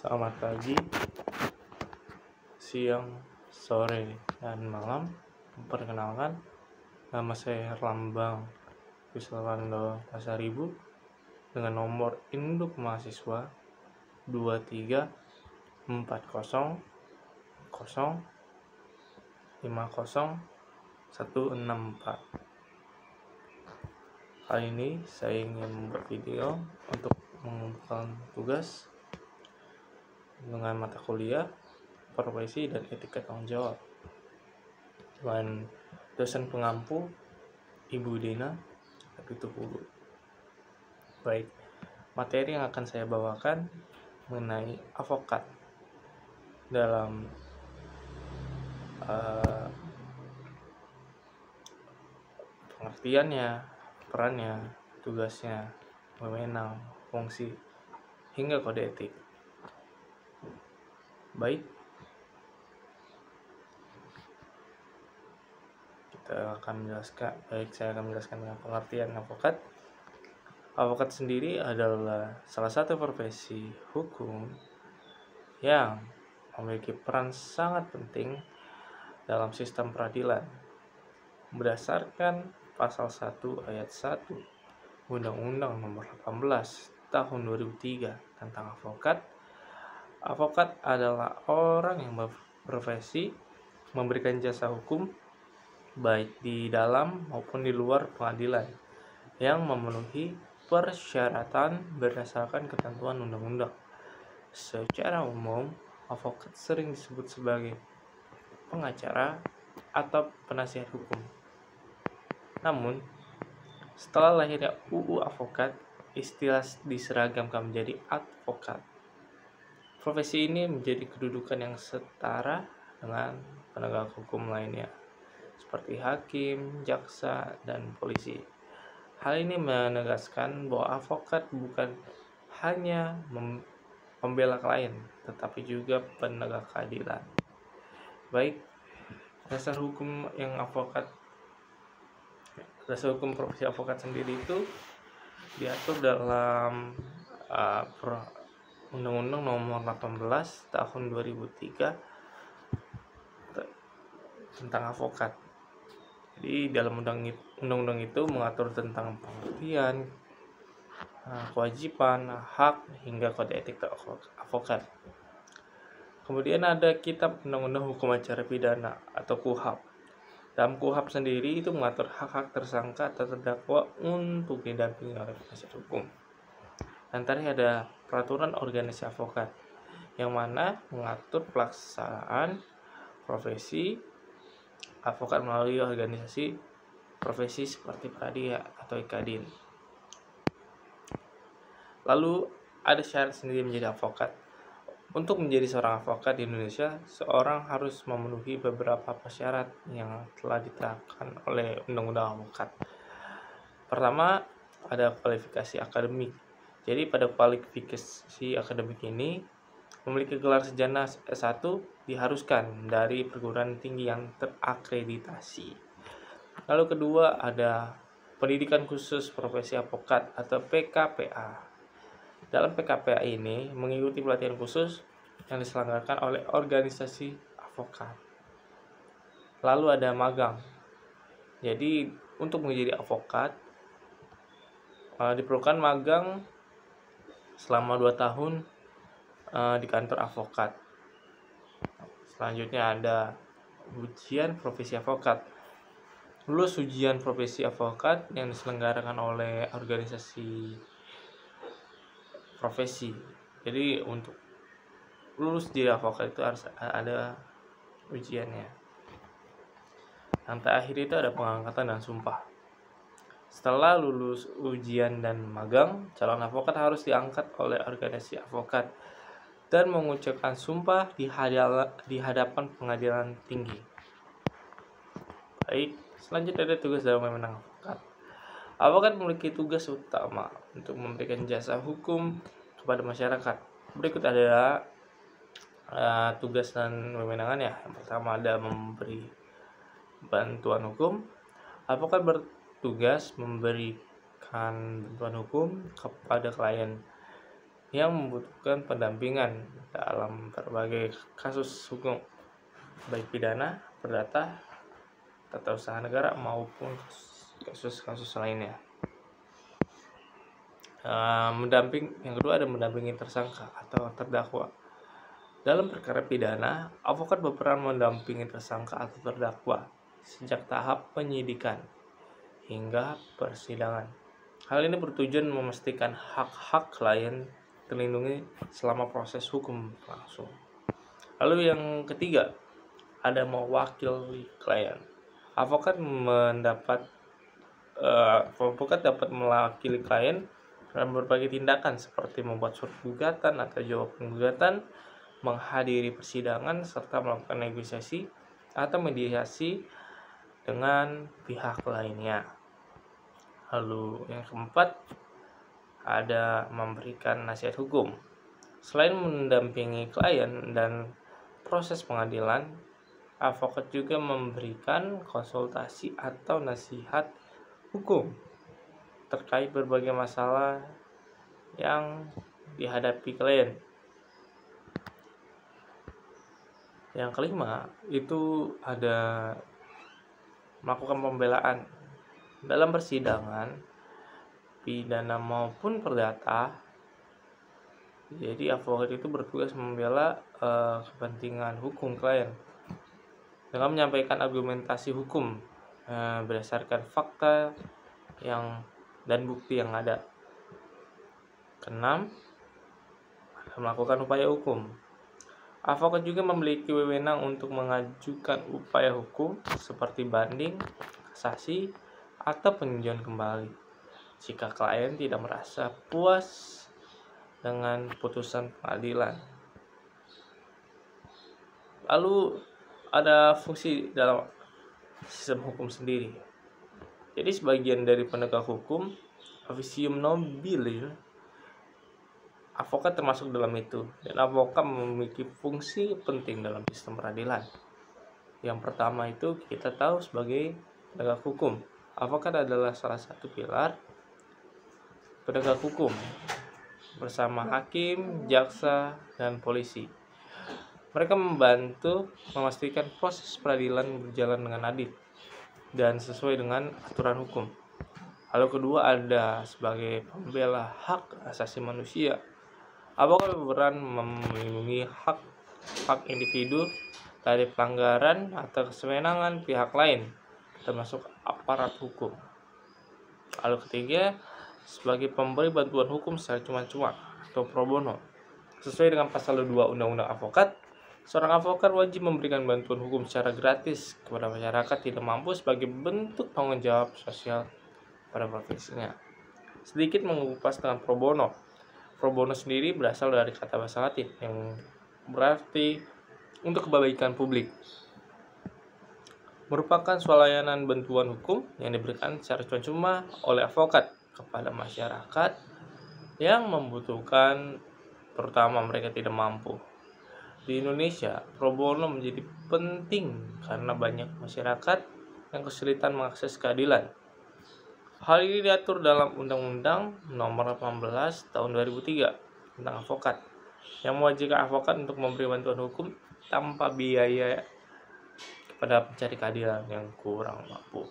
Selamat pagi, siang, sore, dan malam. Perkenalkan, nama saya Herlambang Wiswando Pasaribu dengan nomor induk mahasiswa 23400500164. Kali ini saya ingin membuat video untuk mengumpulkan tugas dengan mata kuliah profesi dan etika tanggung jawab dengan dosen pengampu Ibu Dina Kapitupulu. Baik, materi yang akan saya bawakan mengenai avokat dalam pengertiannya, perannya, tugasnya, wewenang, fungsi, hingga kode etik. Baik, saya akan menjelaskan dengan pengertian avokat. Avokat sendiri adalah salah satu profesi hukum yang memiliki peran sangat penting dalam sistem peradilan. Berdasarkan pasal 1 ayat 1 Undang-Undang Nomor 18 Tahun 2003 tentang avokat, avokat adalah orang yang berprofesi memberikan jasa hukum baik di dalam maupun di luar pengadilan yang memenuhi persyaratan berdasarkan ketentuan undang-undang. Secara umum, avokat sering disebut sebagai pengacara atau penasihat hukum. Namun, setelah lahirnya UU Avokat, istilah diseragamkan menjadi advokat. Profesi ini menjadi kedudukan yang setara dengan penegak hukum lainnya, seperti hakim, jaksa, dan polisi. Hal ini menegaskan bahwa avokat bukan hanya pembela klien, tetapi juga penegak keadilan. Baik, dasar hukum profesi avokat sendiri itu diatur dalam Undang-Undang Nomor 18 Tahun 2003 tentang avokat. Jadi dalam undang-undang itu mengatur tentang pengertian, kewajiban, hak, hingga kode etik avokat. Kemudian ada Kitab Undang-Undang Hukum Acara Pidana atau KUHAP. Dalam KUHAP sendiri itu mengatur hak-hak tersangka atau terdakwa untuk didampingi oleh penasihat hukum. Antaranya ada peraturan organisasi avokat yang mana mengatur pelaksanaan profesi avokat melalui organisasi profesi seperti Pradia atau Ikadin. Lalu ada syarat sendiri menjadi avokat. Untuk menjadi seorang avokat di Indonesia, seorang harus memenuhi beberapa persyarat yang telah ditetapkan oleh Undang-Undang Avokat. Pertama, ada kualifikasi akademik. Jadi pada kualifikasi akademik ini, memiliki gelar sarjana S1 diharuskan dari perguruan tinggi yang terakreditasi. Lalu kedua, ada pendidikan khusus profesi avokat atau PKPA. Dalam PKPA ini mengikuti pelatihan khusus yang diselenggarakan oleh organisasi avokat. Lalu ada magang. Jadi untuk menjadi avokat diperlukan magang selama 2 tahun di kantor avokat. Selanjutnya ada ujian profesi avokat. Lulus ujian profesi avokat yang diselenggarakan oleh organisasi profesi. Jadi untuk lulus di avokat itu harus ada ujiannya. Yang terakhir itu ada pengangkatan dan sumpah. Setelah lulus ujian dan magang, calon avokat harus diangkat oleh organisasi avokat dan mengucapkan sumpah di hadapan pengadilan tinggi. Baik, selanjutnya ada tugas dalam wewenang avokat. Avokat memiliki tugas utama untuk memberikan jasa hukum kepada masyarakat. Berikut adalah tugas dan wewenangannya. Yang pertama ada memberi bantuan hukum. Avokat bertugas memberikan bantuan hukum kepada klien yang membutuhkan pendampingan dalam berbagai kasus hukum, baik pidana, perdata, tata usaha negara maupun kasus-kasus lainnya. Yang kedua ada mendampingi tersangka atau terdakwa. Dalam perkara pidana, avokat berperan mendampingi tersangka atau terdakwa sejak tahap penyidikan hingga persidangan. Hal ini bertujuan memastikan hak-hak klien terlindungi selama proses hukum berlangsung. Lalu yang ketiga, ada mewakili klien. Avokat dapat mewakili klien dalam berbagai tindakan seperti membuat surat gugatan atau jawaban gugatan, menghadiri persidangan, serta melakukan negosiasi atau mediasi dengan pihak lainnya. Lalu yang keempat, ada memberikan nasihat hukum. Selain mendampingi klien dan proses pengadilan, avokat juga memberikan konsultasi atau nasihat hukum terkait berbagai masalah yang dihadapi klien. Yang kelima, itu ada melakukan pembelaan. Dalam persidangan, pidana maupun perdata, jadi avokat itu bertugas membela kepentingan hukum klien dengan menyampaikan argumentasi hukum berdasarkan fakta dan bukti yang ada. Keenam, melakukan upaya hukum. Avokat juga memiliki wewenang untuk mengajukan upaya hukum seperti banding, kasasi, atau peninjauan kembali jika klien tidak merasa puas dengan putusan pengadilan. Lalu ada fungsi dalam sistem hukum sendiri. Jadi sebagian dari penegak hukum, officium nobile, avokat termasuk dalam itu, dan avokat memiliki fungsi penting dalam sistem peradilan. Yang pertama itu kita tahu sebagai penegak hukum. Avokat adalah salah satu pilar penegak hukum bersama hakim, jaksa, dan polisi. Mereka membantu memastikan proses peradilan berjalan dengan adil dan sesuai dengan aturan hukum. Lalu kedua ada sebagai pembela hak asasi manusia. Avokat berperan melindungi hak individu dari pelanggaran atau kesewenangan pihak lain, termasuk aparat hukum. Lalu ketiga, sebagai pemberi bantuan hukum secara cuma-cuma atau pro bono. Sesuai dengan pasal 2 Undang-Undang Avokat, seorang avokat wajib memberikan bantuan hukum secara gratis kepada masyarakat tidak mampu sebagai bentuk tanggung jawab sosial pada profesinya. Sedikit mengupas dengan pro bono. Pro bono sendiri berasal dari kata bahasa Latin yang berarti untuk kebaikan publik. Merupakan swalayanan bantuan hukum yang diberikan secara cuma-cuma oleh avokat kepada masyarakat yang membutuhkan, terutama mereka tidak mampu. Di Indonesia, pro bono menjadi penting karena banyak masyarakat yang kesulitan mengakses keadilan. Hal ini diatur dalam Undang-Undang Nomor 18 Tahun 2003 tentang avokat, yang mewajibkan avokat untuk memberi bantuan hukum tanpa biaya kepada pencari keadilan yang kurang mampu.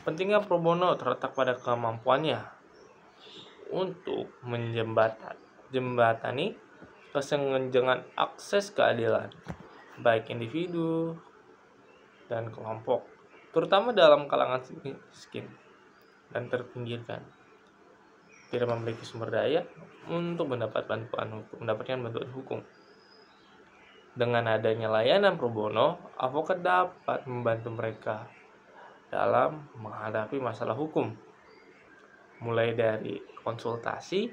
Pentingnya pro bono terletak pada kemampuannya untuk menjembatani kesenjangan akses keadilan baik individu dan kelompok, terutama dalam kalangan miskin dan terpinggirkan, tidak memiliki sumber daya untuk mendapatkan bantuan hukum. Dengan adanya layanan pro bono, avokat dapat membantu mereka dalam menghadapi masalah hukum, mulai dari konsultasi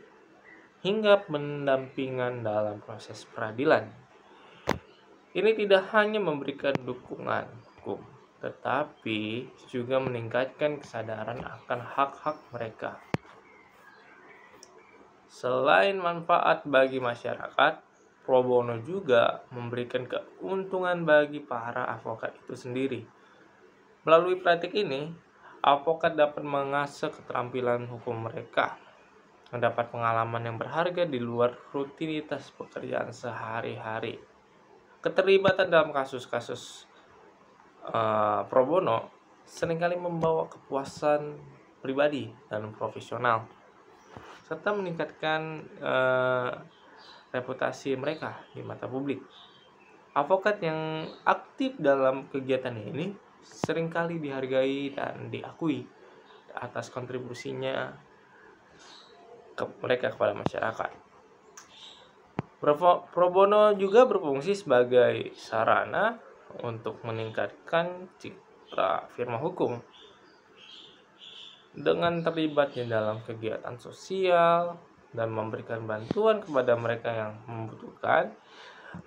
hingga pendampingan dalam proses peradilan. Ini tidak hanya memberikan dukungan hukum, tetapi juga meningkatkan kesadaran akan hak-hak mereka. Selain manfaat bagi masyarakat, pro bono juga memberikan keuntungan bagi para avokat itu sendiri. Melalui praktik ini, avokat dapat mengasah keterampilan hukum mereka mendapat pengalaman yang berharga di luar rutinitas pekerjaan sehari-hari. Keterlibatan dalam kasus-kasus pro bono seringkali membawa kepuasan pribadi dan profesional, serta meningkatkan reputasi mereka di mata publik. Avokat yang aktif dalam kegiatan ini seringkali dihargai dan diakui atas kontribusinya mereka kepada masyarakat. Pro bono juga berfungsi sebagai sarana untuk meningkatkan citra firma hukum. Dengan terlibatnya dalam kegiatan sosial dan memberikan bantuan kepada mereka yang membutuhkan,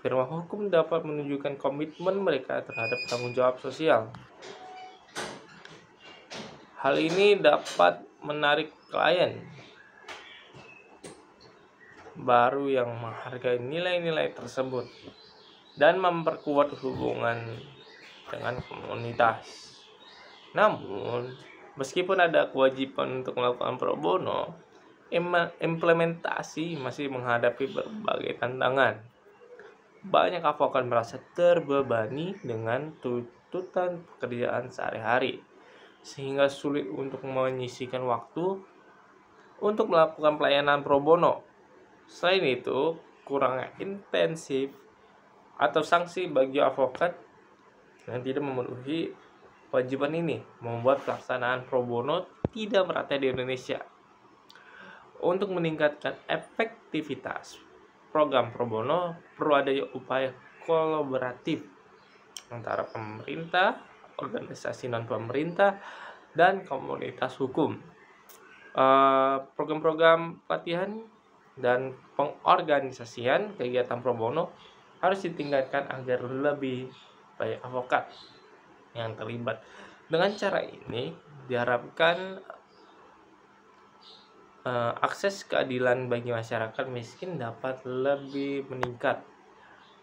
firma hukum dapat menunjukkan komitmen mereka terhadap tanggung jawab sosial. Hal ini dapat menarik klien baru yang menghargai nilai-nilai tersebut dan memperkuat hubungan dengan komunitas. Namun, meskipun ada kewajiban untuk melakukan pro bono, implementasi masih menghadapi berbagai tantangan. Banyak avokat merasa terbebani dengan tuntutan pekerjaan sehari-hari, sehingga sulit untuk menyisihkan waktu untuk melakukan pelayanan pro bono. Selain itu, kurangnya intensif atau sanksi bagi avokat yang tidak memenuhi kewajiban ini membuat pelaksanaan pro bono tidak merata di Indonesia. Untuk meningkatkan efektivitas program pro bono, perlu adanya upaya kolaboratif antara pemerintah, organisasi non-pemerintah, dan komunitas hukum. Program-program pelatihan dan pengorganisasian kegiatan pro bono harus ditingkatkan agar lebih banyak avokat yang terlibat. Dengan cara ini diharapkan akses keadilan bagi masyarakat miskin dapat lebih meningkat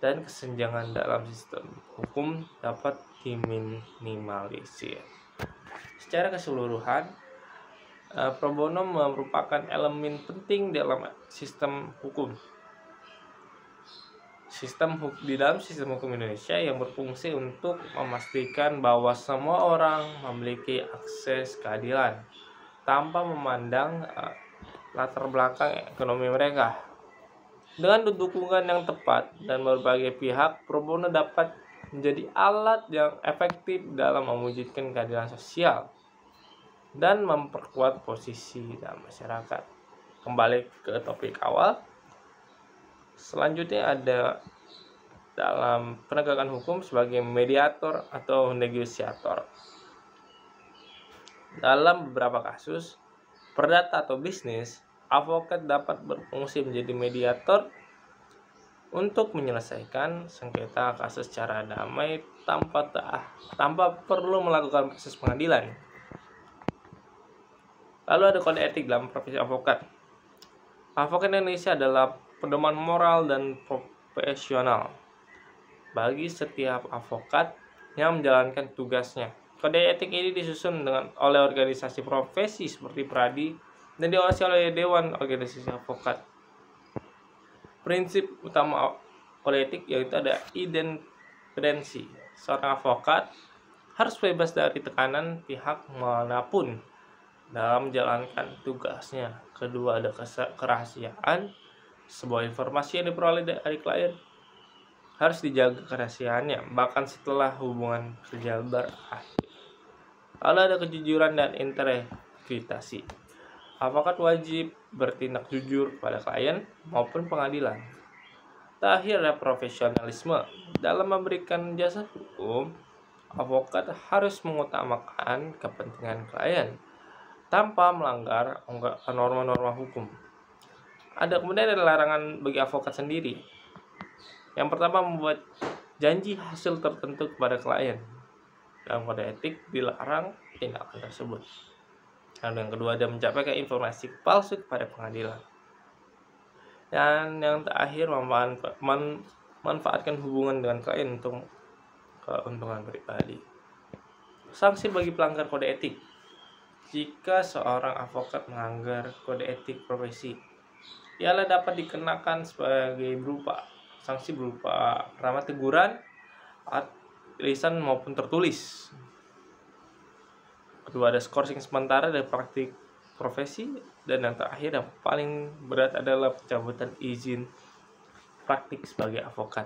dan kesenjangan dalam sistem hukum dapat diminimalisir. Secara keseluruhan, pro bono merupakan elemen penting dalam sistem hukum. Di dalam sistem hukum Indonesia yang berfungsi untuk memastikan bahwa semua orang memiliki akses keadilan tanpa memandang latar belakang ekonomi mereka. Dengan dukungan yang tepat dan berbagai pihak, pro bono dapat menjadi alat yang efektif dalam mewujudkan keadilan sosial dan memperkuat posisi dalam masyarakat. Kembali ke topik awal, selanjutnya ada dalam penegakan hukum sebagai mediator atau negosiator. Dalam beberapa kasus perdata atau bisnis, avokat dapat berfungsi menjadi mediator untuk menyelesaikan sengketa kasus secara damai tanpa perlu melakukan proses pengadilan. Lalu ada kode etik dalam profesi avokat. Avokat Indonesia adalah pedoman moral dan profesional bagi setiap avokat yang menjalankan tugasnya. Kode etik ini disusun oleh organisasi profesi seperti Pradi dan diawasi oleh Dewan Organisasi Avokat. Prinsip utama kode etik yaitu ada independensi. Seorang avokat harus bebas dari tekanan pihak manapun dalam menjalankan tugasnya. Kedua, ada kerahasiaan. Sebuah informasi yang diperoleh dari klien harus dijaga kerahasiaannya bahkan setelah hubungan kerja berakhir. Lalu ada kejujuran dan integritas. Avokat wajib bertindak jujur pada klien maupun pengadilan. Terakhir ada profesionalisme. Dalam memberikan jasa hukum, avokat harus mengutamakan kepentingan klien tanpa melanggar norma-norma hukum. Kemudian ada larangan bagi avokat sendiri. Yang pertama, membuat janji hasil tertentu kepada klien. Dalam kode etik dilarang tindakan tersebut. Dan yang kedua, ada menyampaikan informasi palsu kepada pengadilan. Dan yang terakhir, memanfaatkan hubungan dengan klien untuk keuntungan pribadi. Sanksi bagi pelanggar kode etik. jika seorang avokat melanggar kode etik profesi, ialah dapat dikenakan sebagai sanksi berupa pertama teguran, lisan maupun tertulis. Kedua ada skorsing sementara dari praktik profesi, dan yang terakhir yang paling berat adalah pencabutan izin praktik sebagai avokat.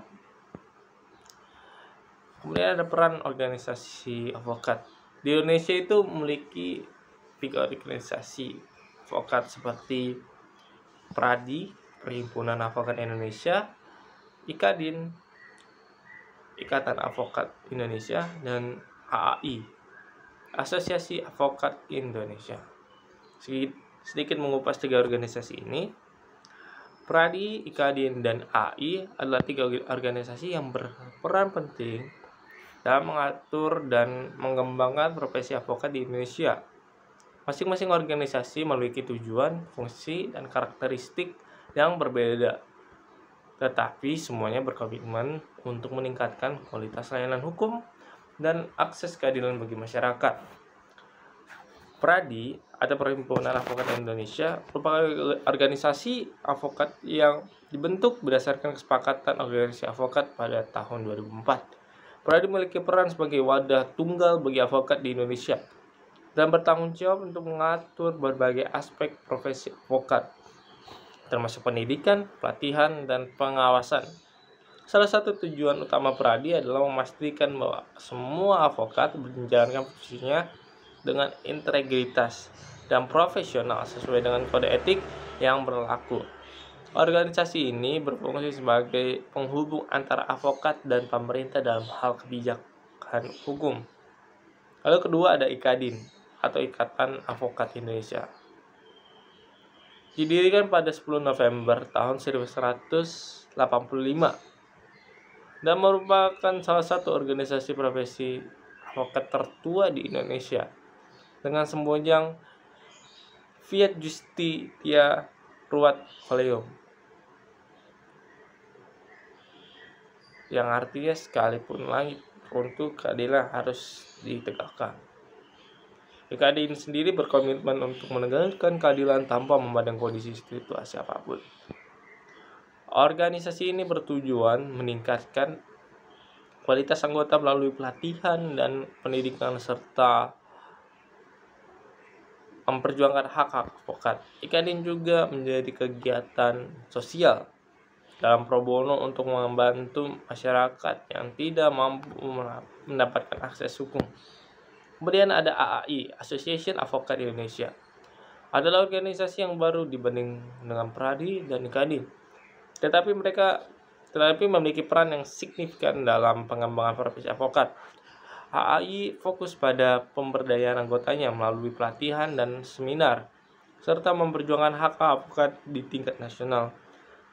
Kemudian ada peran organisasi avokat. Di Indonesia itu memiliki 3 organisasi avokat seperti PRADI, Perhimpunan Avokat Indonesia, IKADIN, Ikatan Avokat Indonesia, dan AAI, Asosiasi Avokat Indonesia. Sedikit mengupas 3 organisasi ini. PRADI, IKADIN, dan AAI adalah 3 organisasi yang berperan penting dalam mengatur dan mengembangkan profesi avokat di Indonesia. Masing-masing organisasi memiliki tujuan, fungsi, dan karakteristik yang berbeda, tetapi semuanya berkomitmen untuk meningkatkan kualitas layanan hukum dan akses keadilan bagi masyarakat. PRADI atau Perhimpunan Avokat Indonesia merupakan organisasi avokat yang dibentuk berdasarkan kesepakatan organisasi avokat pada tahun 2004. PRADI memiliki peran sebagai wadah tunggal bagi avokat di Indonesia dan bertanggung jawab untuk mengatur berbagai aspek profesi avokat, termasuk pendidikan, pelatihan, dan pengawasan. Salah satu tujuan utama PRADI adalah memastikan bahwa semua avokat menjalankan profesinya dengan integritas dan profesional sesuai dengan kode etik yang berlaku. Organisasi ini berfungsi sebagai penghubung antara avokat dan pemerintah dalam hal kebijakan hukum. Lalu kedua ada IKADIN atau Ikatan Avokat Indonesia. Didirikan pada 10 November tahun 1985 dan merupakan salah satu organisasi profesi avokat tertua di Indonesia dengan semboyan Fiat Justitia Ruat Coelho, yang artinya sekalipun langit runtuh, keadilan harus ditegakkan. IKADIN sendiri berkomitmen untuk menegakkan keadilan tanpa memandang kondisi situasi apapun. Organisasi ini bertujuan meningkatkan kualitas anggota melalui pelatihan dan pendidikan serta memperjuangkan hak-hak avokat. IKADIN juga menjadi kegiatan sosial dalam pro bono untuk membantu masyarakat yang tidak mampu mendapatkan akses hukum. Kemudian ada AAI, Association Avokat Indonesia. Adalah organisasi yang baru dibanding dengan PRADI dan IKADIN. Tetapi memiliki peran yang signifikan dalam pengembangan profesi avokat. AAI fokus pada pemberdayaan anggotanya melalui pelatihan dan seminar, serta memperjuangkan hak avokat di tingkat nasional.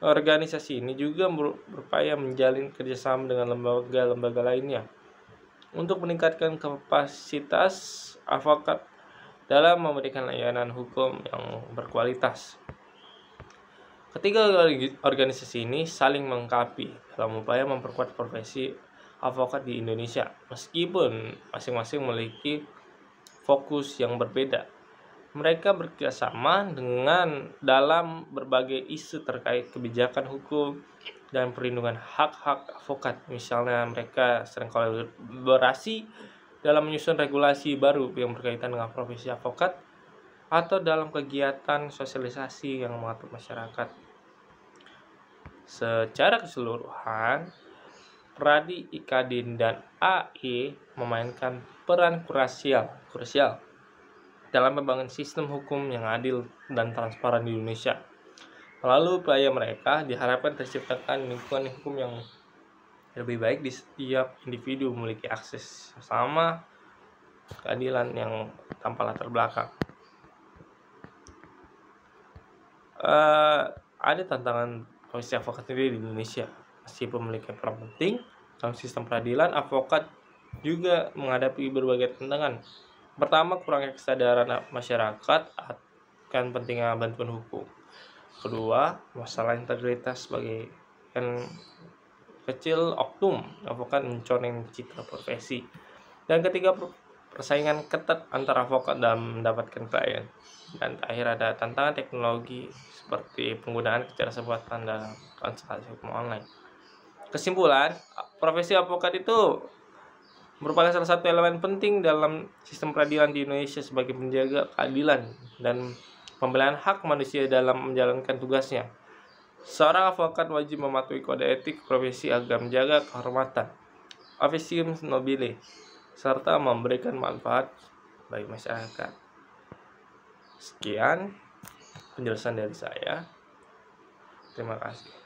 Organisasi ini juga berupaya menjalin kerjasama dengan lembaga-lembaga lainnya untuk meningkatkan kapasitas avokat dalam memberikan layanan hukum yang berkualitas. Ketiga organisasi ini saling melengkapi dalam upaya memperkuat profesi avokat di Indonesia, meskipun masing-masing memiliki fokus yang berbeda. Mereka bekerjasama dalam berbagai isu terkait kebijakan hukum dan perlindungan hak-hak avokat. Misalnya mereka sering kolaborasi dalam menyusun regulasi baru yang berkaitan dengan profesi avokat atau dalam kegiatan sosialisasi yang mengatur masyarakat. Secara keseluruhan, PRADI, IKADIN, dan AAI memainkan peran krusial dalam membangun sistem hukum yang adil dan transparan di Indonesia. Melalui upaya mereka diharapkan terciptakan lingkungan hukum yang lebih baik di setiap individu memiliki akses sama keadilan yang tanpa latar belakang. Ada tantangan profesi avokat sendiri di Indonesia. Meskipun memiliki peran penting dalam sistem peradilan, avokat juga menghadapi berbagai tantangan. Pertama, kurangnya kesadaran masyarakat akan pentingnya bantuan hukum. Kedua, masalah integritas sebagai kecil oknum avokat mencoreng citra profesi. Dan ketiga, persaingan ketat antara avokat dalam mendapatkan klien. Dan terakhir ada tantangan teknologi seperti penggunaan kecerdasan buatan dalam konsultasi hukum online. Kesimpulan, profesi avokat itu merupakan salah satu elemen penting dalam sistem peradilan di Indonesia sebagai penjaga keadilan dan pembelaan hak manusia dalam menjalankan tugasnya. Seorang avokat wajib mematuhi kode etik profesi agar menjaga kehormatan officium nobile serta memberikan manfaat bagi masyarakat. Sekian penjelasan dari saya. Terima kasih.